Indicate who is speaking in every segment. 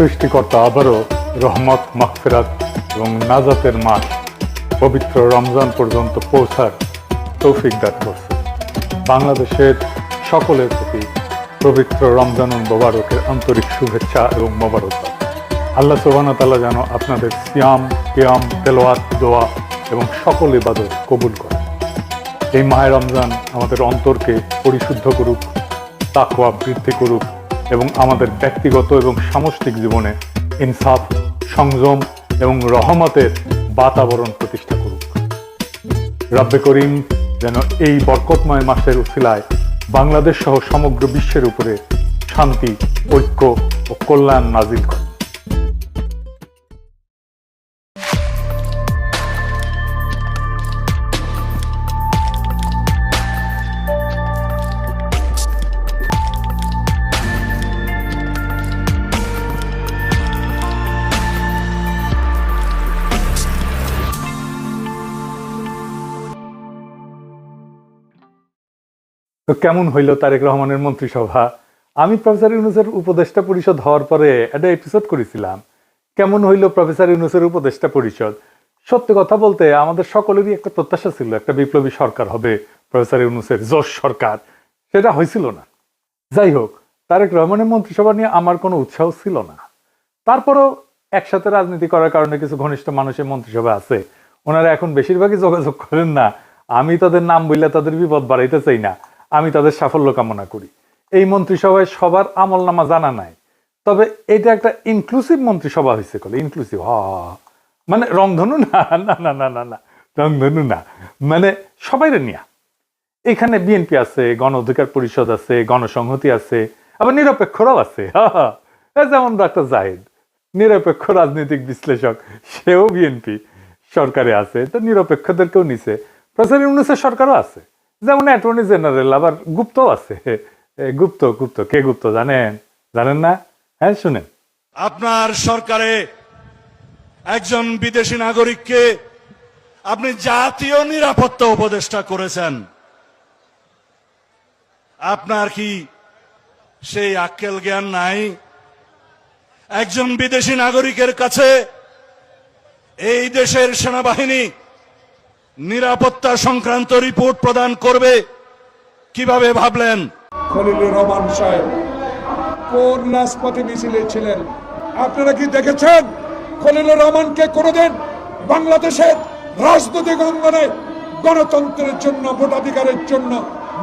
Speaker 1: সৃষ্টিকর্তা আবারও রহমত, মাগফিরাত এবং নাজাতের মাস পবিত্র রমজান পর্যন্ত পৌঁছার তৌফিক দান করছে। বাংলাদেশের সকলের প্রতি পবিত্র রমজানুল মোবারকের আন্তরিক শুভেচ্ছা এবং মোবারকবাদ। আল্লাহ সুবহানাহু ওয়া তাআলা যেন আপনাদের সিয়াম, কিয়াম, তেলাওয়াত, দোয়া এবং সকল ইবাদত কবুল করেন। এই মাহে রমজান আমাদের অন্তরকে পরিশুদ্ধ করুক, তাকওয়া বৃদ্ধি করুক এবং আমাদের ব্যক্তিগত এবং সামষ্টিক জীবনে ইনসাফ, সংযম এবং রহমতের বাতাবরণ প্রতিষ্ঠা করুক। রব্বে করিম যেন এই বরকতময় মাসের উসিলায় বাংলাদেশ সহ সমগ্র বিশ্বের উপরে শান্তি, ঐক্য ও কল্যাণ নাজিল করেন। তো কেমন হইল তারেক রহমানের মন্ত্রিসভা? আমি প্রফেসর ইউনূসের উপদেষ্টা পরিষদ হওয়ার পরে একটা এপিসোড করেছিলাম, কেমন হইল প্রফেসর ইউনূসের উপদেষ্টা পরিষদ। সত্যি কথা বলতে আমাদের সকলেরই একটা প্রত্যাশা ছিল একটা বিপ্লবী সরকার হবে, প্রফেসর ইউনূসের জোশ সরকার, সেটা হয়েছিল না। যাই হোক, তারেক রহমানের মন্ত্রিসভা নিয়ে আমার কোনো উৎসাহ ছিল না। তারপরও একসাথে রাজনীতি করার কারণে কিছু ঘনিষ্ঠ মানুষের মন্ত্রিসভা আছে, ওনারা এখন বেশিরভাগই যোগাযোগ করেন না। আমি তাদের নাম বললে তাদের বিপদ বাড়াইতে চাই না, আমি তাদের সাফল্য কামনা করি। এই মন্ত্রিসভায় সবার আমল নামা জানা নাই, তবে এটা একটা ইনক্লুসিভ মন্ত্রিসভা হয়েছে। ইনক্লুসিভ মানে রংধনু না, না না না না না রংধনু না, মানে সবাই নিয়া। এখানে বিএনপি আছে, গণ অধিকার পরিষদ আছে, গণসংহতি আছে, আবার নিরপেক্ষরাও আছে। যেমন ডক্টর জাহিদ নিরপেক্ষ রাজনৈতিক বিশ্লেষক, সেও বিএনপি সরকারে আছে, তো নিরপেক্ষদেরকেও নিছে। প্রফেসর ইউনূসের সরকারও আছে, যেমন অ্যাটর্নি জেনারেল, আবার গুপ্ত আছে। গুপ্ত গুপ্ত কে গুপ্ত জানেন? জানেন না? হ্যাঁ, শুনেন।
Speaker 2: আপনার সরকারে একজন বিদেশি নাগরিককে আপনি জাতীয় নিরাপত্তা উপদেষ্টা করেছেন। আপনার কি সেই আক্কেল জ্ঞান নাই? একজন বিদেশি নাগরিকের কাছে এই দেশের সেনাবাহিনী নিরাপত্তা সংক্রান্ত রিপোর্ট প্রদান করবে কিভাবে ভাবলেন?
Speaker 3: খলিলুর রহমান সাহেব কোন রাজপথে মিছিলে ছিলেন? আপনারা কি দেখেছেন খলিলুর রহমানকে কোনোদিন বাংলাদেশের রাজনৈতিক অঙ্গনে গণতন্ত্রের জন্য, ভোটাধিকারের জন্য,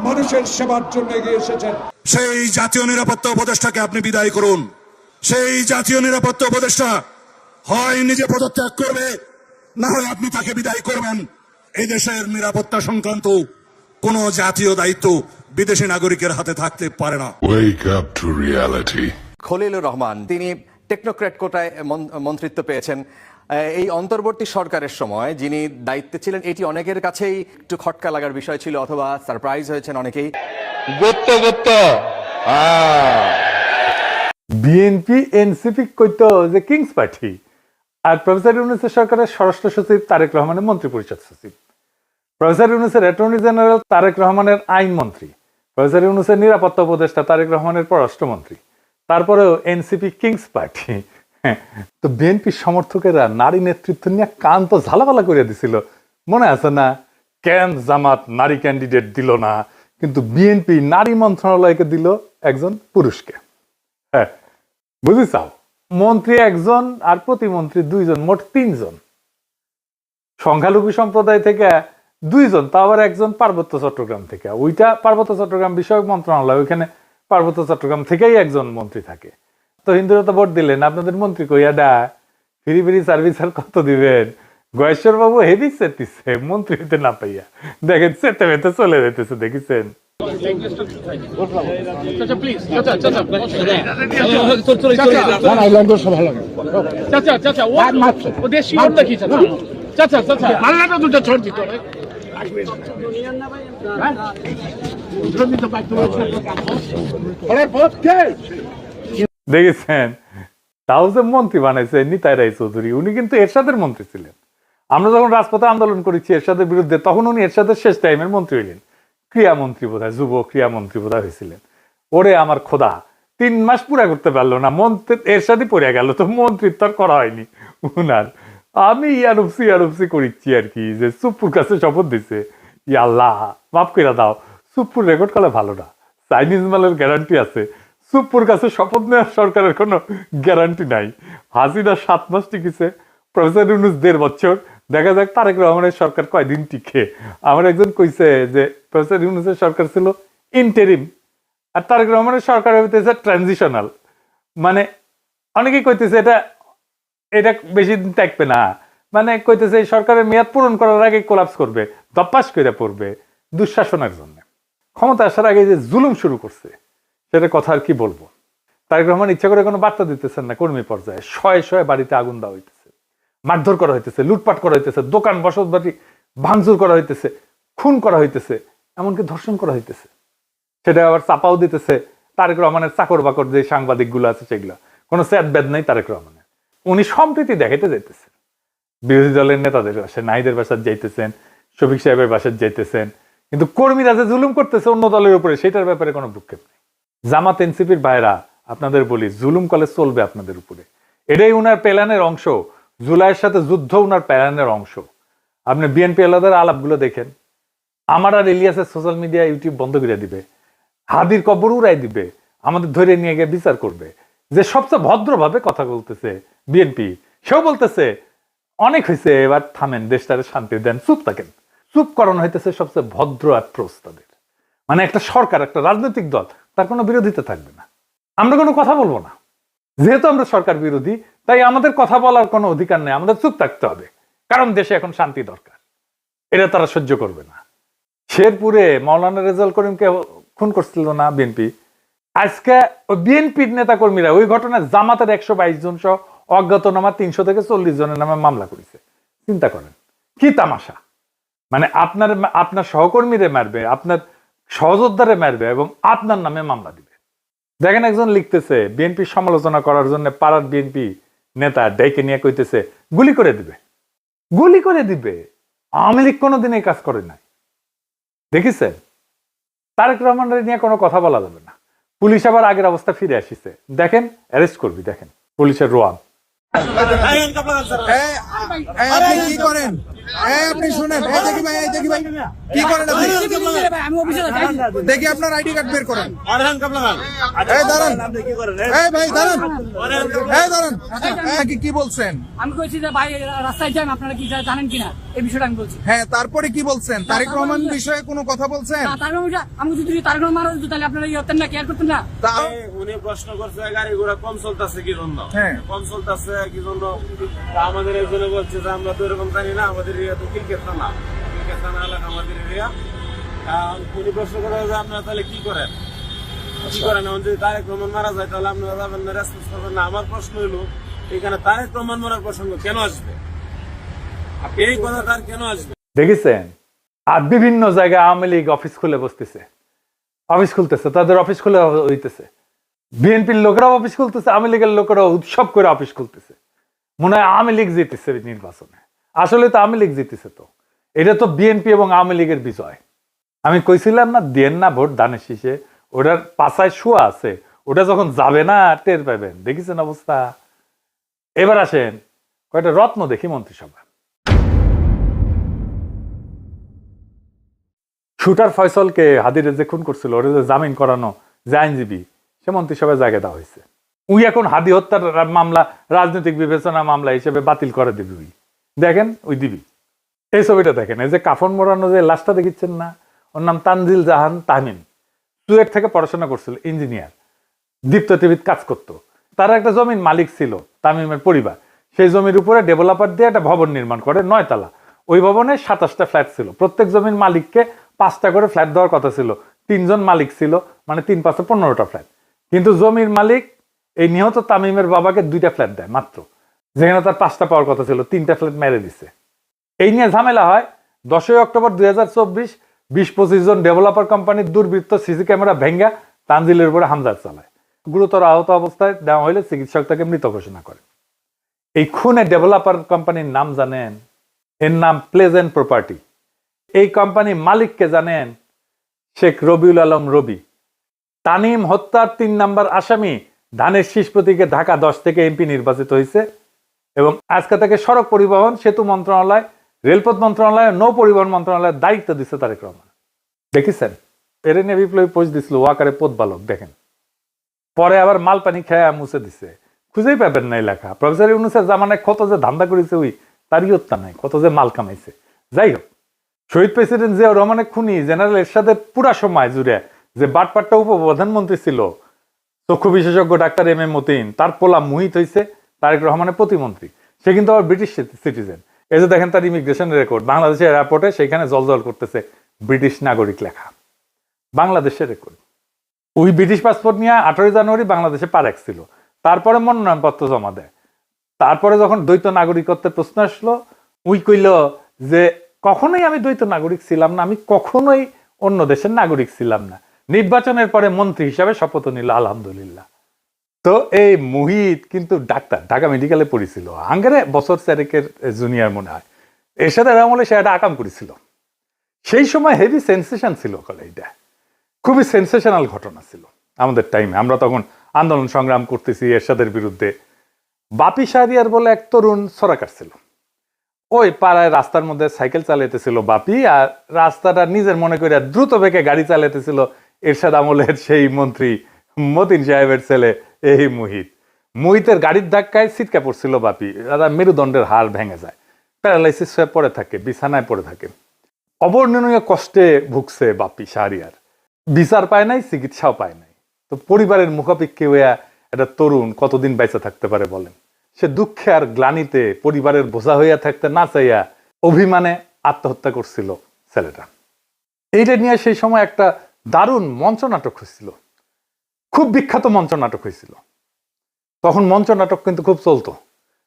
Speaker 3: মানুষের সেবার জন্য এগিয়ে এসেছেন?
Speaker 2: সেই জাতীয় নিরাপত্তা উপদেষ্টাকে আপনি বিদায় করুন। সেই জাতীয় নিরাপত্তা উপদেষ্টা হয় নিজে পদত্যাগ করবে, না হয় আপনি তাকে বিদায় করবেন। এই দেশের নিরাপত্তা সংক্রান্ত কোন জাতীয় দায়িত্ব বিদেশি নাগরিকের হাতে থাকতে পারে না।
Speaker 4: Wake up to reality.
Speaker 5: Khalilur Rahman তিনি টেকনোক্র্যাট কোটায় মন্ত্রিত্ব পেয়েছেন। এই অন্তর্বর্তী সরকারের সময় যিনি দায়িত্বে ছিলেন, এটি অনেকের কাছেই একটু খটকা লাগার বিষয় ছিল, অথবা সারপ্রাইজ হয়েছেন অনেকেই।
Speaker 1: বিএনপি এনসিপি কইতো যে কিংস পার্টি, আর প্রফেসর ইউনূসের সরকারের স্বরাষ্ট্র সচিব তারেক রহমানের মন্ত্রী পরিষদ সচিব, প্রফেসর ইউনূসের অ্যাটর্নি জেনারেল তারেক রহমানের আইন মন্ত্রী, প্রফেসর ইউনূসের নিরাপত্তা উপদেষ্টা তারেক রহমানের পররাষ্ট্রমন্ত্রী, তারপরেও এনসিপি কিংস পার্টি। তো বিএনপির সমর্থকেরা নারী নেতৃত্ব নিয়ে কান তো ঝালাপালা করে দিছিল, মনে আছে না? কেন জামাত নারী ক্যান্ডিডেট দিল না, কিন্তু বিএনপি নারী মন্ত্রণালয়কে দিল একজন পুরুষকে। হ্যাঁ, বুঝিছাও, মন্ত্রী একজন আর প্রতিমন্ত্রী দুইজন, মোট তিনজন। সংখ্যালঘু সম্প্রদায় থেকে দুইজন, তা আবার একজন পার্বত্য চট্টগ্রাম থেকে। ওইটা পার্বত্য চট্টগ্রাম বিষয়ক মন্ত্রণালয়, ওইখানে পার্বত্য চট্টগ্রাম থেকেই একজন মন্ত্রী থাকে। তো হিন্দুরা তো ভোট দিলেন, আপনাদের মন্ত্রী কইয়া ডা ফ্রি ফ্রি সার্ভিস আর কত দিবেন? গয়েশ্বর বাবু হেভি চেতিছে মন্ত্রী হইতে না পাইয়া, দেখেন চেতে মেতে চলে যেতেছে, দেখেছেন? দেখেছেন? তাও যে মন্ত্রী বানাইছে নিতাই রায় চৌধুরী, উনি কিন্তু এরশাদের মন্ত্রী ছিলেন। আমরা যখন রাজপথে আন্দোলন করেছি এরশাদের বিরুদ্ধে, তখন উনি এরশাদের শেষ টাইমের মন্ত্রী হইলেন, ক্রিয়ামন্ত্রী বোধহয়, যুব ক্রিয়ামন্ত্রী বোধহয় হয়েছিলেন। ওরে আমার খোদা, 3 মাস পুরা করতে পারলো না, মন্ত্রী এর সাথে পড়ে গেল, তো মন্ত্রিত্ব আর করা হয়নি উনার। আমি ইয়ারুপসি করিচ্ছি আর কি, যে সুপ্পুর কাছে শপথ দিছে, ইয়া আল্লাহ মাফ করে দাও, সুপ্পুর রেকর্ড করলে ভালো না, চাইনিজ মালের গ্যারান্টি আছে, সুপ্পুর কাছে শপথ নেওয়ার সরকারের কোনো গ্যারান্টি নাই। হাসিনা 7 মাস টিকেছে, প্রফেসর ইউনূস 1.5 বছর, দেখা যাক তারেক রহমানের সরকার কয়দিন টিকে। আমার একজন কইছে যে প্রফেসর ইউনূসের সরকার ছিল ইন্টারিম, আর তারেক রহমানের সরকার হইতেছে ট্রানজিশনাল। মানে অনেকেই কইতেছে এটা বেশি দিন থাকবে না, মানে কইতেছে এই সরকারের মেয়াদ পূরণ করার আগে কোলাপস করবে, দপ্পাস করে পড়বে দুঃশাসনের জন্য। ক্ষমতা আসার আগে যে জুলুম শুরু করছে সেটা কথা আর কি বলবো। তারেক রহমান ইচ্ছা করে কোনো বার্তা দিতেছেন না, কর্মী পর্যায়ে শয়ে শয়ে বাড়িতে আগুন দেওয়া হইতেছে, মারধর করা হইতেছে, লুটপাট করা হইতেছে, দোকান বসত বাড়ি ভাঙচুর করা হইতেছে, খুন করা হইতেছে, এমনকি ধর্ষণ করা হইতেছে। সেটা আবার চাপাও দিতেছে তারেক রহমানের চাকর বাকর যে সাংবাদিকগুলো আছে সেগুলো, কোনো স্যাদ ব্যাদ নাই তারেক রহমানের। উনি সম্প্রীতি দেখাইতে যাইতেছেন, বিরোধী দলের নেতাদের বাসায়, নাহিদের বাসায় যাইতেছেন, শফিক সাহেবের বাসায় যাইতেছেন, কিন্তু কর্মীরা যে জুলুম করতেছে অন্য দলের উপরে সেটার ব্যাপারে কোনো ভ্রুক্ষেপ নেই। জামাত এনসিপির ভাইরা আপনাদের বলি, জুলুম কলে চলবে আপনাদের উপরে, এটাই উনার প্ল্যানের অংশ। জুলাইয়ের সাথে যুদ্ধ উনার প্ল্যানের অংশ। আপনি বিএনপি আলাদার আলাপগুলো দেখেন, আমার আর ইলিয়াসের সোশ্যাল মিডিয়া ইউটিউব বন্ধ করে দিবে, হাদির কবর উড়াই দিবে, আমাদের ধরে নিয়ে গিয়ে বিচার করবে। যে সবচেয়ে ভদ্রভাবে কথা বলতেছে বিএনপি, সেও বলতেছে অনেক হয়েছে, এবার থামেন, দেশটারে শান্তি দেন, চুপ থাকেন। চুপ করানো হইতেছে সবচেয়ে ভদ্র অ্যাপ্রোচ তাদের। মানে একটা সরকার, একটা রাজনৈতিক দল, তার কোনো বিরোধিতা থাকবে না, আমরা কোনো কথা বলবো না। যেহেতু আমরা সরকার বিরোধী, তাই আমাদের কথা বলার কোনো অধিকার নেই, আমাদের চুপ থাকতে হবে, কারণ দেশে এখন শান্তি দরকার। এটা তারা সহ্য করবে না। শেরপুরে মাওলানা রেজাউল করিমকে খুন করছিল না বিএনপি, আজকে বিএনপির নেতা কর্মীরা ওই ঘটনায় জামাতের 122 জন সহ অজ্ঞাতনামা 300 থেকে 40 জনের নামে মামলা করেছে। চিন্তা করেন কি তামাশা। মানে আপনার সহকর্মীরে মারবে, আপনার সহযোদ্ধারে মারবে এবং আপনার নামে মামলা দিবে। দেখেন একজন লিখতেছে বিএনপির সমালোচনা করার জন্য পাড়ার বিএনপি নেতা ডেকে নিয়ে কইতেছে গুলি করে দিবে, গুলি করে দিবে। আওয়ামী লীগ কোনোদিন এই কাজ করে নাই, দেখেছেন? তারেক রহমানের নিয়ে কোনো কথা বলা যাবে না। পুলিশ আবার আগের অবস্থা ফিরে আসিছে, দেখেন অ্যারেস্ট করবি, দেখেন পুলিশের রোয়াব।
Speaker 6: আপনি কি করেন? আপনি শুনেন, দেখি ভাই কি করেন আপনি? দেখি আপনার আইডি কার্ড বের করেন। কি বলছেন?
Speaker 7: আমি কইছি যে ভাই রাস্তায় যান, আপনারা কি জানেন কিনা এই বিষয়টা আমি বলছি।
Speaker 6: হ্যাঁ, তারপরে কি বলছেন? তারেক রহমান বিষয়ে কোনো কথা বলছেন?
Speaker 7: আমি যদি তারেক রহমান মারা যেত তাহলে আপনারা ইয়ে হতেন না, কেয়ার করতেন না।
Speaker 8: উনি প্রশ্ন করছে গাড়ি ঘোড়া কম চলতেছে কি জন্য,
Speaker 6: হ্যাঁ
Speaker 8: কম চলতেছে কি জন্য। আমাদের একজনে বলছে যে আমরা তো এরকম জানি না, আমাদের এরিয়া তো ক্রিকেট থানা, ক্রিকেট থানা এলাকা আমাদের এরিয়া। উনি প্রশ্ন করে যে আপনারা তাহলে কি করেন, কি করেন? এখন যদি তারেক রহমান মারা যায় তাহলে আপনারা যাবেন না, রেসপন্স করবেন না। আমার প্রশ্ন হলো এখানে তারেক রহমান মারার প্রসঙ্গ কেন আসবে? এই কথা তার কেন আসবে?
Speaker 1: দেখেছেন? আর বিভিন্ন জায়গায় আওয়ামী লীগ অফিস খুলে বসতেছে, অফিস খুলতেছে, তাদের অফিস খুলে হইতেছে। বিএনপির লোকেরাও অফিস খুলতেছে, আওয়ামী লীগের লোকেরাও উৎসব করে অফিস খুলতেছে। মনে হয় আওয়ামী লীগ জিতেছে নির্বাচনে, আসলে তো আওয়ামী লীগ জিতেছে। তো এটা তো বিএনপি এবং আওয়ামী লীগের বিজয়। আমি কইছিলাম না, দেন না ভোট দানের শীষে, ওটার পাছায় শুয়া আছে, ওটা যখন যাবে না টের পাবেন। দেখেছেন অবস্থা? এবার আসেন কয়টা রত্ন দেখি মন্ত্রিসভা। শুটার ফয়সলকে হাদিরে যে খুন করছিল, ওরা যে জামিন করানো যে আইনজীবী, সে মন্ত্রিসভায় জায়গা দেওয়া হয়েছে। উই এখন হাদি হত্যার মামলা রাজনৈতিক বিবেচনা মামলা হিসেবে বাতিল করে দিবি। উই দেখেন, ওই দিবি। এই ছবিটা দেখেন, এই যে কাফন মোড়ানো যে লাশটা দেখিচ্ছেন না, ওর নাম তানজিল জাহান তাহমিন। চুয়েট থেকে পড়াশোনা করছিল, ইঞ্জিনিয়ার, দীপ্ত টিভিতে কাজ করতো। তার একটা জমির মালিক ছিল তামিমের পরিবার, সেই জমির উপরে ডেভেলপার দিয়ে একটা ভবন নির্মাণ করে 9 তলা। ওই ভবনে 27টা ফ্ল্যাট ছিল, প্রত্যেক জমির মালিককে 5টা করে ফ্ল্যাট দেওয়ার কথা ছিল। 3 জন মালিক ছিল, মানে 3 5 15টা ফ্ল্যাট। কিন্তু জমির মালিক এই নিহত তামিমের বাবাকে 2টা ফ্ল্যাট দেয় মাত্র, যেখানে তার 5টা পাওয়ার কথা ছিল, 3টা ফ্ল্যাট মেরে দিচ্ছে। এই নিয়ে ঝামেলা হয়। 10 অক্টোবর 2024 20-25 জন ডেভেলপার কোম্পানির দুর্বৃত্ত সিসি ক্যামেরা ভেঙ্গা তানজিলের উপরে হামলা চালায়। গুরুতর আহত অবস্থায় দেওয়া হলে চিকিৎসক তাকে মৃত ঘোষণা করে। এই খুনে ডেভেলপার কোম্পানির নাম জানেন? এর নাম প্লেজেন্ট প্রপার্টি। এই কোম্পানির মালিককে জানেন? শেখ রবিউল আলম রবি। তানিম হত্যার 3 নাম্বার আসামি ধানের শীষ প্রতীকে ঢাকা 10 থেকে এমপি নির্বাচিত হয়েছে এবং আজকে তাকে সড়ক পরিবহন সেতু মন্ত্রণালয়, রেলপথ মন্ত্রণালয়, নৌ পরিবহন মন্ত্রণালয়ের দায়িত্ব দিচ্ছে তারেক রহমান। দেখেছেন, এর নিয়ে বিপ্লবী পোস্ট দিছিল ওয়াকারে পথ বালক, দেখেন। পরে আবার মাল পানি খেয়ে মুছে দিছে, খুঁজেই পাবেন নাই লেখা। প্রফেসর ইউনূসের জামানায় কত যে ধান্দা করেছে ওই তারই হত্যা নাই, কত যে মাল কামাইছে। যাই হোক, শহীদ প্রেসিডেন্ট জিয়াউর রহমানের খুনি জেনারেল এরশাদের পুরা সময় জুড়ে যে বাটপাট্টা উপপ্রধানমন্ত্রী ছিল চক্ষু বিশেষজ্ঞ ডাক্তার এম এ মতিন, তার পোলা মুহিত হয়েছে তারেক রহমানের প্রতিমন্ত্রী। সে কিন্তু আবার ব্রিটিশ সিটিজেন। এই যে দেখেন তার ইমিগ্রেশন রেকর্ড, বাংলাদেশের এয়ারপোর্টে সেখানে জলজল করতেছে ব্রিটিশ নাগরিক লেখা, বাংলাদেশের রেকর্ড। ওই ব্রিটিশ পাসপোর্ট নিয়ে 18 জানুয়ারি বাংলাদেশে পা রাখছিল, তারপরে মনোনয়নপত্র জমা দেয়। তারপরে যখন দ্বৈত নাগরিকত্বের প্রশ্ন আসলো, উই কইল যে কখনোই আমি দ্বৈত নাগরিক ছিলাম না, আমি কখনোই অন্য দেশের নাগরিক ছিলাম না। নির্বাচনের পরে মন্ত্রী হিসাবে শপথ নিল, আলহামদুলিল্লাহ। তো এই মুহিত কিন্তু ডাক্তার, ঢাকা মেডিকেলে পড়েছিল, আঙ্গারে বছর 4 জুনিয়র মনে হয়। এরশাদের আমলে সে একটা আকাম করেছিল, সেই সময় হেভি সেন্সেশন ছিল। এটা খুবই সেন্সেশনাল ঘটনা ছিল আমাদের টাইমে, আমরা তখন আন্দোলন সংগ্রাম করতেছি এরশাদের বিরুদ্ধে। বাপি শাহরিয়ার বলে এক তরুণ ছড়া কাটছিল, ওই পাড়ায় রাস্তার মধ্যে সাইকেল চালাইতেছিল বাপি, আর রাস্তাটা নিজের মনে করে দ্রুত বেগে গাড়ি চালাইতেছিল এরশাদ আমলের সেই মন্ত্রী মতিন সাহেবের ছেলে এই মুহিতের গাড়ির ধাক্কায় ছিটকা পড়ছিল বাপি, দাদা মেরুদণ্ডের হাড় ভেঙে যায়, প্যারালাইসিস হয়ে পড়ে থাকে, বিছানায় পড়ে থাকে। অবর্ণনীয় কষ্টে ভুগছে বাপি শাহরিয়ার, বিচার পায় নাই, চিকিৎসাও পায় নাই। তো পরিবারের মুখাপেক্ষী হইয়া একটা তরুণ কতদিন বেঁচে থাকতে পারে বলেন? সে দুঃখে আর গ্লানিতে পরিবারের বোঝা হইয়া থাকতে না চাইয়া অভিমানে আত্মহত্যা করছিল ছেলেটা। এইটা নিয়ে সেই সময় একটা দারুণ মঞ্চ নাটক হয়েছিল, খুব বিখ্যাত মঞ্চ নাটক হয়েছিল। তখন মঞ্চ নাটক কিন্তু খুব চলতো,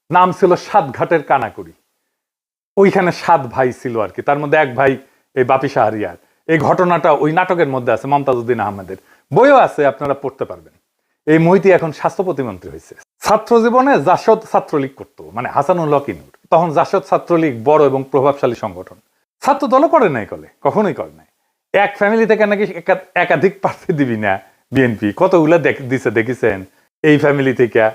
Speaker 1: নাম ছিল 7 ঘাটের কানাকুড়ি। ওইখানে 7 ভাই ছিল আর কি, তার মধ্যে এক ভাই এই বাপি শাহরিয়ার। এই ঘটনাটা ওই নাটকের মধ্যে আছে, মমতাজউদ্দিন আহমেদের বইও আছে, আপনারা পড়তে পারবেন। এই মহিতি এখন স্বাস্থ্য প্রতিমন্ত্রী হয়েছে। ছাত্র জীবনে জাসদ ছাত্রলীগ করতো, মানে হাসানুল হক ইনুর। তখন জাসদ ছাত্রলীগ বড় এবং প্রভাবশালী সংগঠন, ছাত্র দলও করে নাই, কখনোই করে নাই। এক ফ্যামিলি থেকে নাকি একাধিক প্রার্থী দিবি না বিএনপি, কতগুলা দিছে দেখেছেন এই ফ্যামিলি থেকে।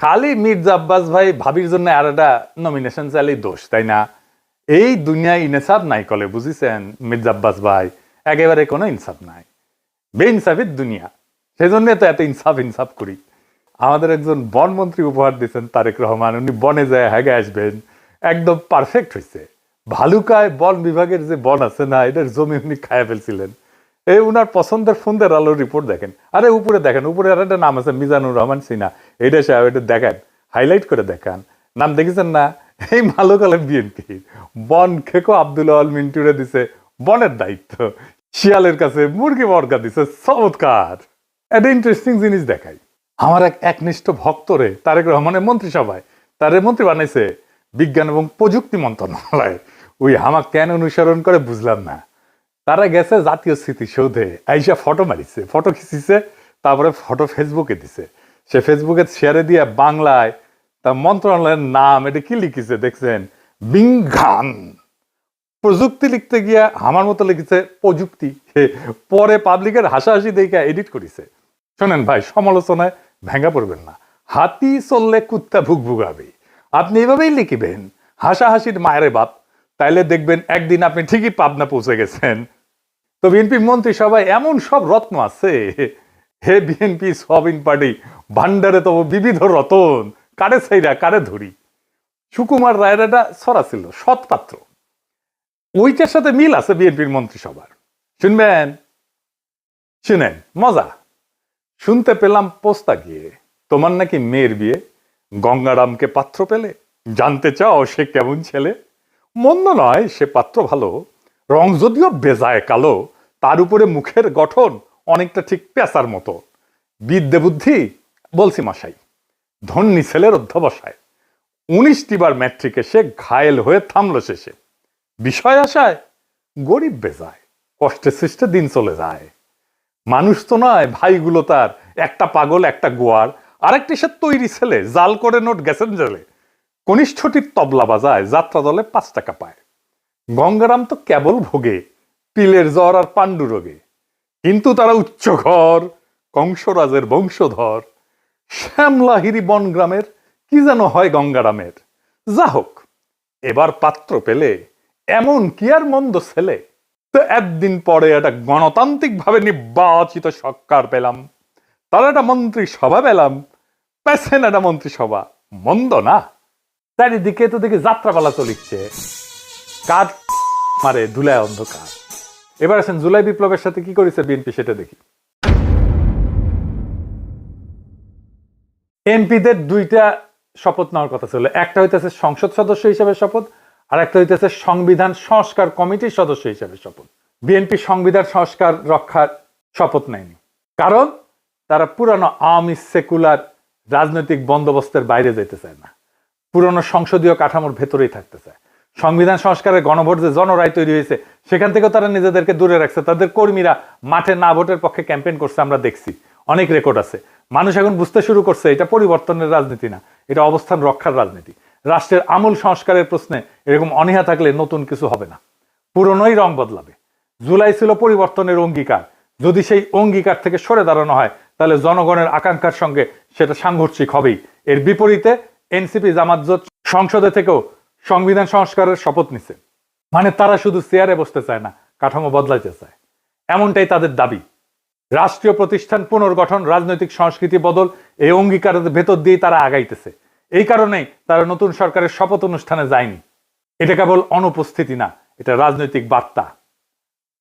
Speaker 1: খালি মির্জা আব্বাস ভাই ভাবির জন্য আর একটা নমিনেশন চাইলেই দোষ, তাই না? এই দুনিয়ায় ইনসাফ নাই কলে, বুঝিছেন মির্জা আব্বাস ভাই? একেবারে কোনো ইনসাফ নাই, বেইনসাফির দুনিয়া। সেজন্য তো এত ইনসাফ করি। আমাদের একজন বনমন্ত্রী উপহার দিচ্ছেন তারেক রহমান, উনি বনে যায় হেগে আসবেন, একদম পারফেক্ট হয়েছে। ভালুকায় বন বিভাগের যে বন আছে না, এটার জমি উনি খায়া ফেলছিলেন। এই উনার পছন্দের ফোনদের আলোর রিপোর্ট দেখেন, আরে উপরে দেখেন, উপরে আর একটা নাম আছে মিজানুর রহমান সিনহা, এটা সাহেব, এটা দেখেন, হাইলাইট করে দেখান, নাম দেখেছেন না? এই মালুকালে বিএনপি বন খেকো আব্দুল আল মিন্টুরে দিছে বনের দায়িত্ব, শিয়ালের কাছে মুরগি বর্গা দিছে। চমৎকার একটা ইন্টারেস্টিং জিনিস দেখাই। আমার এক একনিষ্ঠ ভক্তরে তারেক রহমানের মন্ত্রিসভায় তারে মন্ত্রী বানাইছে বিজ্ঞান এবং প্রযুক্তি মন্ত্রণালয়। ওই হামা কেন অনুসরণ করে বুঝলাম না। তারা গেছে জাতীয় স্মৃতিসৌধে, আইসা ফটো মারিছে, ফটো খিচিছে, তারপরে ফটো ফেসবুকে দিছে। সে ফেসবুকে শেয়ারে দিয়ে বাংলায় তার মন্ত্রণালয়ের নাম এটা কি লিখেছে দেখছেন? বিজ্ঞান প্রযুক্তি লিখতে গিয়া আমার মতো লিখেছে প্রযুক্তি। পরে পাবলিকের হাসাহাসি দেখে এডিট করেছে। শোনেন ভাই, সমালোচনায় ভেঙা পড়বেন না। হাতি চললে কুত্তা ভুক ভুগাবে, আপনি এভাবেই লিখিবেন হাসাহাসির মায়ের বাপ, তাইলে দেখবেন একদিন আপনি ঠিকই পাবনা পৌঁছে গেছেন। তো বিএনপি মন্ত্রী সবাই এমন সব রত্ন আছে, হে বিএনপি সোয়াবিন পার্টি ভান্ডারে তব বিবিধ রতন, কারে ছাইরা কারে ধরি। সুকুমার রায়ের একটা ছড়া ছিল, সৎপাত্র, ওইটার সাথে মিল আছে বিএনপির মন্ত্রিসভার। শুনবেন? শুনেন, মজা। শুনতে পেলাম পোস্তা গিয়ে তোমার নাকি মেয়ের বিয়ে, গঙ্গারামকে পাত্র পেলে, জানতে চাও সে কেমন ছেলে? মন্দ নয় সে পাত্র ভালো, রং যদিও বেজায় কালো, তার উপরে মুখের গঠন অনেকটা ঠিক পেঁচার মতো। বিদ্যে বুদ্ধি বলছি মশাই, ধন্যী ছেলের অধ্যবসায়। 19টি বার ম্যাট্রিকে সে ঘায়েল হয়ে থামলো শেষে। বিষয় আশায় গরিব বেজায়, কষ্টে সৃষ্টে দিন চলে যায়। মানুষ তো নয় ভাইগুলো তার, একটা পাগল একটা গোয়ার, আরেকটি সে তৈরি ছেলে, জাল করে নোট গেছেন জেলে। কনিষ্ঠটির তবলা বাজায়, যাত্রা দলে 5 টাকা পায়। গঙ্গারাম তো কেবল ভোগে পিলের জ্বর আর পাণ্ডু রোগে, কিন্তু তারা উচ্চ ঘর কংসরাজের বংশধর, শ্যামলাহিরি বনগ্রামের কি যেন হয় গঙ্গারামের। যা হোক, এবার পাত্র পেলে এমন কি আর মন্দ ছেলে। তো একদিন পরে একটা গণতান্ত্রিক ভাবে নির্বাচিত সরকার পেলাম, তার একটা মন্ত্রিসভা পেলাম, পেছেন একটা মন্ত্রিসভা, মন্দ না। চারিদিকে তো দেখি যাত্রাপালা চলিচ্ছে, কার মারে ধুলায় অন্ধকার। এবার আসেন জুলাই বিপ্লবের সাথে কি করেছে বিএনপি সেটা দেখি। এমপিদের দুইটা শপথ নেওয়ার কথা ছিল, একটা হইতেছে সংসদ সদস্য হিসেবে শপথ, আর একটা হইতেছে সংবিধান সংস্কার কমিটির সদস্য হিসেবে শপথ। বিএনপি সংবিধান সংস্কার রক্ষার শপথ নেয়নি, কারণ তারা পুরানো আওয়ামী সেকুলার রাজনৈতিক বন্দোবস্তের বাইরে যেতে চায় না, পুরনো সংসদীয় কাঠামোর ভেতরেই থাকতে চায়। সংবিধান সংস্কারের গণভোট যে জনরায় তৈরি হয়েছে সেখান থেকেও তারা নিজেদেরকে দূরে রাখছে। তাদের কর্মীরা মাঠে না ভোটের পক্ষে ক্যাম্পেইন করছে, আমরা দেখছি, অনেক রেকর্ড আছে। মানুষ এখন বুঝতে শুরু করছে এটা পরিবর্তনের রাজনীতি না, এটা অবস্থান রক্ষার রাজনীতি। রাষ্ট্রের আমূল সংস্কারের প্রশ্নে এরকম অনীহা থাকলে নতুন কিছু হবে না, পুরনোই রং বদলাবে। জুলাই ছিল পরিবর্তনের অঙ্গীকার, যদি সেই অঙ্গীকার থেকে সরে দাঁড়ানো হয় তাহলে জনগণের আকাঙ্ক্ষার সঙ্গে সেটা সাংঘর্ষিক হবেই। এর বিপরীতে এনসিপি জামাত জোট সংসদে থেকেও সংবিধান সংস্কারের শপথ নিছে, মানে তারা শুধু চেয়ারে বসতে চায় না, কাঠামো বদলাইতে চায়, এমনটাই তাদের দাবি। রাষ্ট্রীয় প্রতিষ্ঠান পুনর্গঠন, রাজনৈতিক সংস্কৃতি বদল, এই অঙ্গীকারের ভেতর দিয়ে তারা আগাইতেছে। এই কারণেই তারা নতুন সরকারের শপথ অনুষ্ঠানে যায়নি। এটা কেবল অনুপস্থিতি না, এটা রাজনৈতিক বার্তা।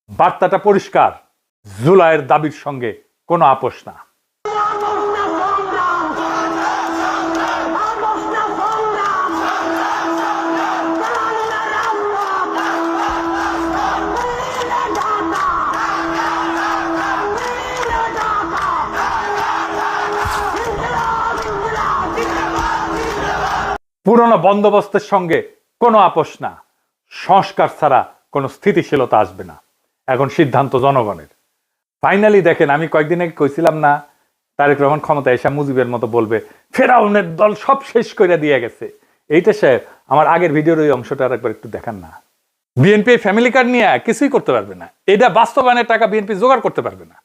Speaker 1: বার্তাটা পরিষ্কার, জুলাইয়ের দাবির সঙ্গে কোনো আপোষ না। পুরনো বন্দোবস্তের সঙ্গে কোনো আপোষ না, সংস্কার ছাড়া কোনো স্থিতিশীলতা আসবে না। এখন সিদ্ধান্ত জনগণের। ফাইনালি দেখেন, আমি কয়েকদিন আগে কইছিলাম না তারেক রহমান ক্ষমতা এসে মুজিবের মতো বলবে ফেরাউনের দল সব শেষ করে দিয়ে গেছে। এইটা সাহেব আমার আগের ভিডিওর ওই অংশটা আরেকবার একটু দেখান না। বিএনপি ফ্যামিলি কার্ড নিয়ে কিছুই করতে পারবে না, এটা বাস্তবায়নের টাকা বিএনপি জোগাড় করতে পারবে না।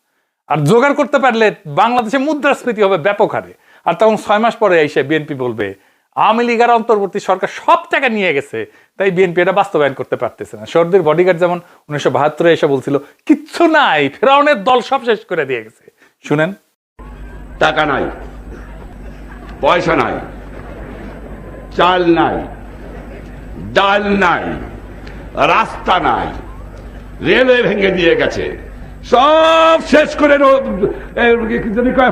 Speaker 1: আর জোগাড় করতে পারলে বাংলাদেশে মুদ্রাস্ফীতি হবে ব্যাপক হারে। আর তখন 6 মাস পরে এসে বিএনপি বলবে আওয়ামী লীগের অন্তর্বর্তী সরকার সব টাকা নিয়ে গেছে, তাই বিএনপি এটা বাস্তবায়ন করতে পারতেছে না। সর্দির বডিগার্ড যেমন 1972 এসে বলছিল কিচ্ছু নাই, ফেরাউনের দল সব শেষ করে দিয়ে গেছে। শুনেন,
Speaker 9: টাকা নাই, পয়সা নাই, চাল নাই, ডাল নাই, রাস্তা নাই, রেলওয়ে ভেঙে দিয়ে গেছে, সব শেষ করে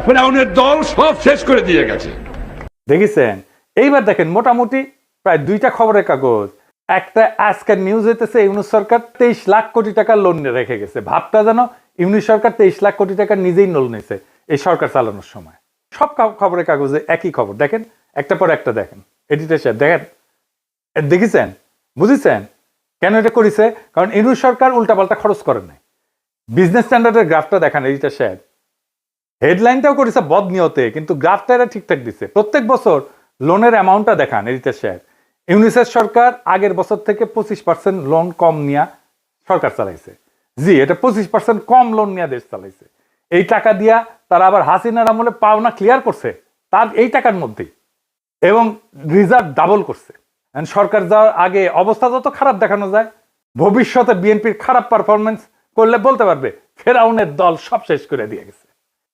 Speaker 9: ফেরাউনের দল সব শেষ করে দিয়ে গেছে।
Speaker 1: দেখেছেন? এইবার দেখেন, মোটামুটি প্রায় 2টা খবরের কাগজ, একটা আজকের নিউজ হইতেছে ইউনূস সরকার 23 লাখ কোটি টাকা লোন রেখে গেছে। ভাবটা যেন ইউনূস সরকার 23 লাখ কোটি টাকা নিজেই লোন নিয়েছে এই সরকার চালানোর সময়। সব খবরের কাগজে একই খবর, দেখেন একটা পর একটা। দেখেন এডিটর সাহেব, দেখেন, দেখেছেন, বুঝেছেন কেন এটা করেছে? কারণ ইউনূস সরকার উল্টাপাল্টা খরচ করে নাই। বিজনেস স্ট্যান্ডার্ডের গ্রাফটা দেখেন এডিটর সাহেব, হেডলাইনটাও করেছে বদনিয়তে, কিন্তু গ্রাফটা এরা ঠিকঠাক দিচ্ছে। প্রত্যেক বছর লোনের অ্যামাউন্টটা দেখান এডিটর সাহেব। ইউনিসেফ সরকার আগের বছর থেকে 25% লোন কম নিয়ে সরকার চালাইছে। জি, এটা 25% কম লোন নিয়ে দেশ চালাইছে। এই টাকা দিয়া তারা আবার হাসিনার আমলে পাওনা ক্লিয়ার করছে তার এই টাকার মধ্যেই, এবং রিজার্ভ ডাবল করছে। সরকার যাওয়ার আগে অবস্থা যত খারাপ দেখানো যায়, ভবিষ্যতে বিএনপির খারাপ পারফরমেন্স করলে বলতে পারবে ফেরাউনের দল সব শেষ করে দিয়ে গেছে।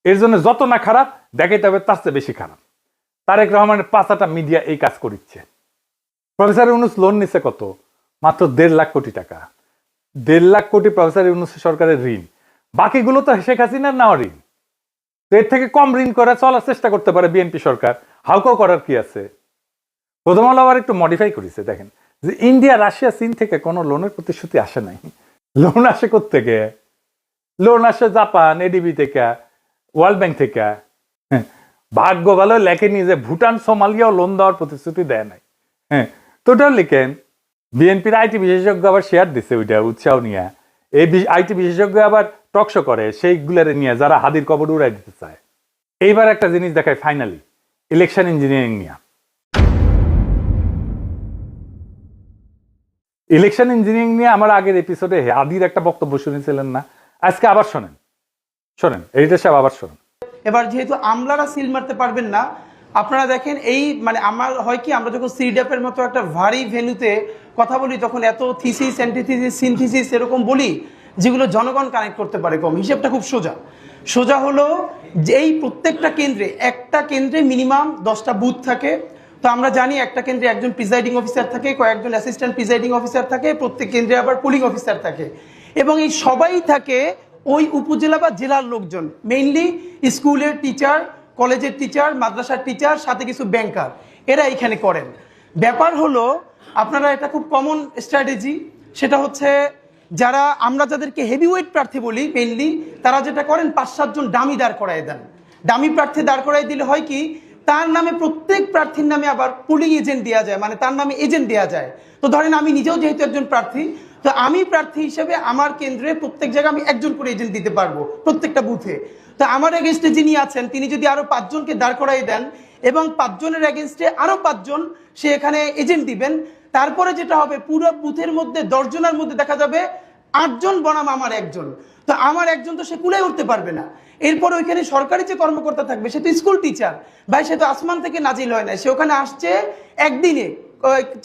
Speaker 1: এর জন্য যত না খারাপ দেখাইতে হবে তার চেয়ে বেশি খারাপ। তারেক রহমানের 5টা মিডিয়া এই কাজ করিচ্ছে। প্রফেসর ইউনূস লোন নিছে কত? মাত্র 1.5 লাখ কোটি টাকা। 1.5 লাখ কোটি প্রফেসর ইউনূস সরকারের ঋণ, বাকিগুলো তো শেখ হাসিনার নেওয়া ঋণ। এর থেকে কম ঋণ করে চলার চেষ্টা করতে পারে বিএনপি সরকার, হাউকাও করার কি আছে? প্রথম আলো আবার একটু মডিফাই করেছে, দেখেন যে ইন্ডিয়া, রাশিয়া, চীন থেকে কোনো লোনের প্রতিশ্রুতি আসে নাই। লোন আসে কোত্থেকে? লোন আসে জাপান, এডিবি থেকে, ওয়ার্ল্ড ব্যাংক থেকে। ভাগ্য ভালো লেখেনি যে ভুটান, সোমালিয়াও লোন দেওয়ার প্রতিশ্রুতি দেয় নাই। তো ওটাও লিখেন। বিএনপির আইটি বিশেষজ্ঞ আবার শেয়ার দিচ্ছে ওইটা উৎসাহ নিয়ে। এই আইটি বিশেষজ্ঞ আবার টকশো করে সেইগুলারে নিয়ে যারা হাদির কবর উড়াই দিতে চায়। এইবার একটা জিনিস দেখায় ফাইনালি, ইলেকশন ইঞ্জিনিয়ারিং নিয়ে। ইলেকশন ইঞ্জিনিয়ারিং নিয়ে আমার আগের এপিসোডে হাদির একটা বক্তব্য শুনেছিলেন না? আজকে আবার শোনেন, এডিটর সাহেব আবার শোনেন।
Speaker 10: এবার যেহেতু আমলারা সিল মারতে পারবেন না, আপনারা দেখেন এই মানে আমার হয় কি, আমরা যখন সিডাপের মতো একটা ভারী ভেন্যুতে কথা বলি তখন এত থিসিস, অ্যান্টিথিসিস, সিনথিসিস এরকম বলি যেগুলো জনগণ কানেক্ট করতে পারে কম। হিসেবটা খুব সোজা হলো যে এই প্রত্যেকটা কেন্দ্রে, একটা কেন্দ্রে মিনিমাম 10টা বুথ থাকে। তো আমরা জানি একটা কেন্দ্রে একজন প্রিজাইডিং অফিসার থাকে, কয়েকজন অ্যাসিস্ট্যান্ট প্রিজাইডিং অফিসার থাকে, প্রত্যেক কেন্দ্রে আবার পুলিং অফিসার থাকে, এবং এই সবাই থাকে ওই উপজেলা বা জেলার লোকজন, মেইনলি স্কুলের টিচার, কলেজের টিচার, মাদ্রাসার টিচার, সাথে কিছু ব্যাংকার, এরা এখানে করেন। ব্যাপার হলো আপনারা এটা খুব কমন স্ট্র্যাটেজি, সেটা হচ্ছে যারা আমরা যাদেরকে হেভিওয়েট প্রার্থী বলি মেইনলি, তারা যেটা করেন 5-7 জন ডামি দাঁড় করায় দেন। ডামি প্রার্থী দাঁড় করাই দিলে হয় কি, তার নামে প্রত্যেক প্রার্থীর নামে আবার পুলিং এজেন্ট দেওয়া যায়, মানে তার নামে এজেন্ট দেওয়া যায়। তো ধরেন আমি নিজেও যেহেতু একজন প্রার্থী, তো আমি প্রার্থী হিসেবে আমার কেন্দ্রে প্রত্যেক জায়গায় আমি একজন করে এজেন্ট দিতে পারবো প্রত্যেকটা বুথে। তো আমার এগেনস্টে যিনি আছেন তিনি যদি আরো 5 জনকে দাঁড় করাই দেন এবং 5 জনের এগেনস্টে আরো 5 জন সে এখানে এজেন্ট দিবেন, তারপরে যেটা হবে পুরো বুথের মধ্যে 10 জনের মধ্যে দেখা যাবে 8 জন বনাম আমার একজন। তো আমার একজন তো সে কুলাই উঠতে পারবে না। এরপর ওইখানে সরকারি যে কর্মকর্তা থাকবে সে তো স্কুল টিচার ভাই, সে তো আসমান থেকে নাজিল হয় না, সে ওখানে আসছে একদিনে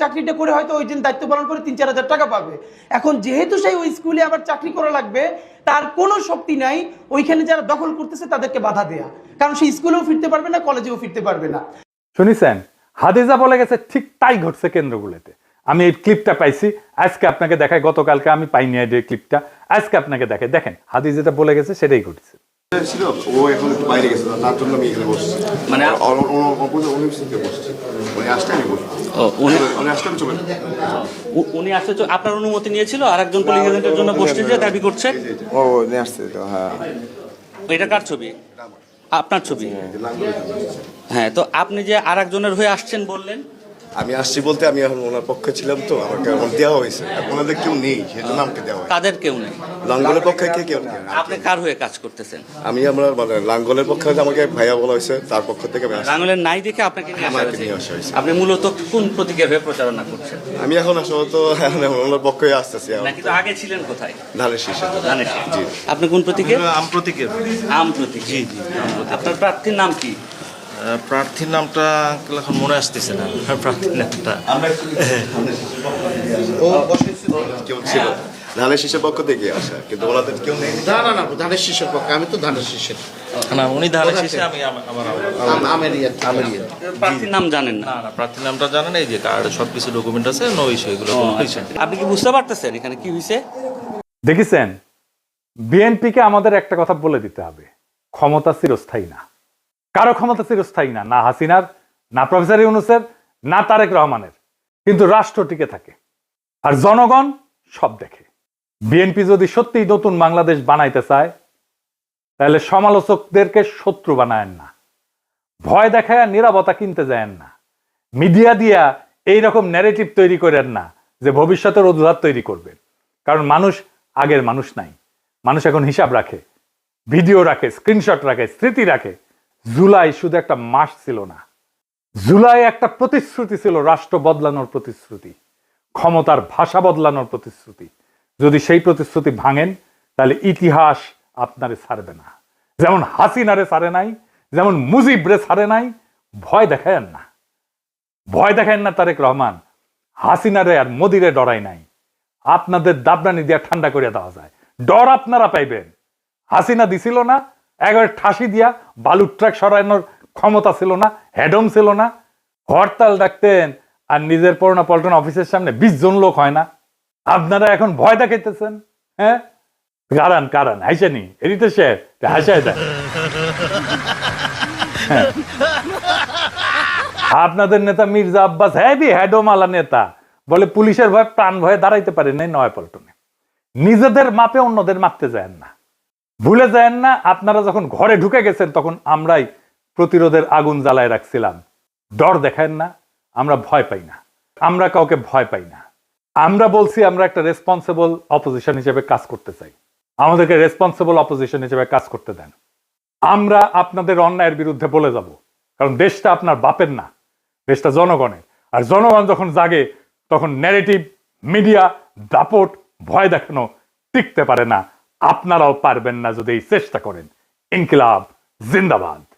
Speaker 10: চাকরিটা করে হয়তো ওই দিন দায়িত্ব পালন করে 3-4 হাজার টাকা পাবে। এখন যেহেতু সেই ওই স্কুলে আবার চাকরি করা লাগবে, তার কোনো শক্তি নাই ওইখানে যারা দখল করতেছে তাদেরকে বাধা দেয়া, কারণ সে স্কুলেও ফিরতে পারবে না, কলেজেও ফিরতে পারবে না।
Speaker 1: শুনেছেন, হাদিজা বলে গেছে ঠিক তাই ঘটছে কেন্দ্রগুলোতে। আমি এই ক্লিপটা পাইছি, আজকে আপনাকে দেখাই, গতকালকে আমি পাইনি এই ক্লিপটা, আজকে আপনাকে দেখাই। দেখেন হাদিজা যেটা বলে গেছে সেটাই ঘটছে।
Speaker 11: ছিল ও এখন একটু বাইরে গেছে, তার জন্য আমি এখানে বসছি, মানে উনি আসতে আমি বসছি। উনি আসতে আমি চলে
Speaker 12: উনি আসতে আপনার অনুমতি নিয়েছিল আর একজন পুলিং এজেন্টের জন্য বসতে যে দাবি করছে।
Speaker 11: ও নিয়ে আসছে তো, হ্যাঁ।
Speaker 12: এটা কার ছবি? আপনার ছবি? হ্যাঁ, তো আপনি যে আর একজনের হয়ে আসছেন বললেন।
Speaker 11: আমি আসছি বলতে আমি এখন ওনার পক্ষে ছিলাম, তো আমাকে এখন দেওয়া হয়েছে, ওনাদের কেউ নেই সেজন্য আমাকে দেওয়া হয়।
Speaker 12: তাদের কেউ নেই,
Speaker 11: লাঙ্গলের পক্ষে কেউ নেই।
Speaker 12: আপনি কার হয়ে কাজ করতেছেন?
Speaker 11: আমি আমরা মানে লাঙ্গলের পক্ষে আমাকে ভাইয়া বলা হয়েছে, তার পক্ষ থেকে
Speaker 12: লাঙ্গলের নাই দেখে আপনাকে নিয়ে আসা হয়েছে। আপনি মূলত কোন প্রতীকের হয়ে প্রচারণা করছেন?
Speaker 11: আমি এখন আসলে তো ওনার পক্ষে আসতেছি।
Speaker 12: কিন্তু আগে ছিলেন কোথায়?
Speaker 11: ধানের শীষে।
Speaker 12: ধানের শীষ। জি। আপনি কোন প্রতীকে?
Speaker 11: আম প্রতীকের।
Speaker 12: আম প্রতীক। জি জি। আপনার প্রার্থীর নাম কি?
Speaker 13: প্রার্থীর নামটা এখন মনে আসতেছে না, প্রার্থীর নামটা।
Speaker 11: কেউ ছিল ধানের শীষের পক্ষ থেকে আসা, কিন্তু ওনাদের কেউ নেই।
Speaker 13: না, ধানের শীষের পক্ষে, আমি তো ধানের শীষের না, উনি ধানের শীষে, আমি
Speaker 12: প্রার্থীর নাম জানেন না?
Speaker 13: না, প্রার্থীর নামটা জানেন, এই যে কার্ড সবকিছু ডকুমেন্ট আছে, নো ইস্যু এগুলো।
Speaker 12: আপনি কি বুঝতে পারতেছেন এখানে কি হয়েছে?
Speaker 1: দেখেছেন, বিএনপিকে আমাদের একটা কথা বলে দিতে হবে, ক্ষমতা চিরস্থায়ী না, কারো ক্ষমতা চিরস্থায়ী না, না হাসিনার, না প্রফেসর ইউনূসের, না তারেক রহমানের, কিন্তু রাষ্ট্র টিকে থাকে আর জনগণ সব দেখে। বিএনপি যদি সত্যিই নতুন বাংলাদেশ বানাইতে চায় তাহলে সমালোচকদেরকে শত্রু বানায়েন না, ভয় দেখায় নীরবতা কিনতে যায়েন না, মিডিয়া দিয়া এইরকম ন্যারেটিভ তৈরি করেন না যে ভবিষ্যতের অজুহাত তৈরি করবেন। কারণ মানুষ আগের মানুষ নাই, মানুষ এখন হিসাব রাখে, ভিডিও রাখে, স্ক্রিনশট রাখে, স্মৃতি রাখে। জুলাই শুধু একটা মাস ছিল না, জুলাই একটা প্রতিশ্রুতি ছিল, রাষ্ট্র বদলানোর প্রতিশ্রুতি, ক্ষমতার ভাষা বদলানোর প্রতিশ্রুতি। যদি সেই প্রতিশ্রুতি ভাঙেন তাহলে ইতিহাস আপনারে ছাড়বে না, যেমন হাসিনারে ছাড়ে নাই, যেমন মুজিবরে ছাড়ে নাই। ভয় দেখায়েন না, ভয় দেখায়েন না তারেক রহমান, হাসিনারে আর মোদিরে ডরাই নাই। আপনাদের দাবরানি দিয়া ঠান্ডা করে দেওয়া যায়, ডর আপনারা পাইবেন। হাসিনা দিছিল না, একবার ঠাসি দিয়া বালুর ট্রাক সরানোর ক্ষমতা ছিল না, হেডম ছিল না, হরতাল ডাকতেন আর নিজের পড়না পল্টন অফিসের সামনে 20 জন লোক হয় না। আপনারা এখন ভয় দেখাইতেছেন। হ্যাঁ, কারণ হাইসানি এদিতে সে হাসায় দেয়। আপনাদের নেতা মির্জা আব্বাস হেভি হেডোমালা নেতা, বলে পুলিশের ভয় প্রাণ ভয়ে দাঁড়াইতে পারে নাই নয়াপল্টনে। নিজেদের মাপে অন্যদের মাপতে যায়েন না, ভুলে যায়েন না। আপনারা যখন ঘরে ঢুকে গেছেন তখন আমরাই প্রতিরোধের আগুন জ্বালায় রাখছিলাম। ডর দেখায়েন না, আমরা ভয় পাই না, আমরা কাউকে ভয় পাই না। আমরা বলছি আমরা একটা রেসপন্সিবল অপোজিশন হিসেবে কাজ করতে চাই, আমাদেরকে রেসপন্সিবল অপোজিশন হিসেবে কাজ করতে দেন। আমরা আপনাদের অন্যায়ের বিরুদ্ধে বলে যাব, কারণ দেশটা আপনার বাপের না, দেশটা জনগণের। আর জনগণ যখন জাগে তখন ন্যারেটিভ, মিডিয়া, দাপট, ভয় দেখানো টিকতে পারে না। আপনারাও পারবেন না যদি এই চেষ্টা করেন। ইনকিলাব জিন্দাবাদ।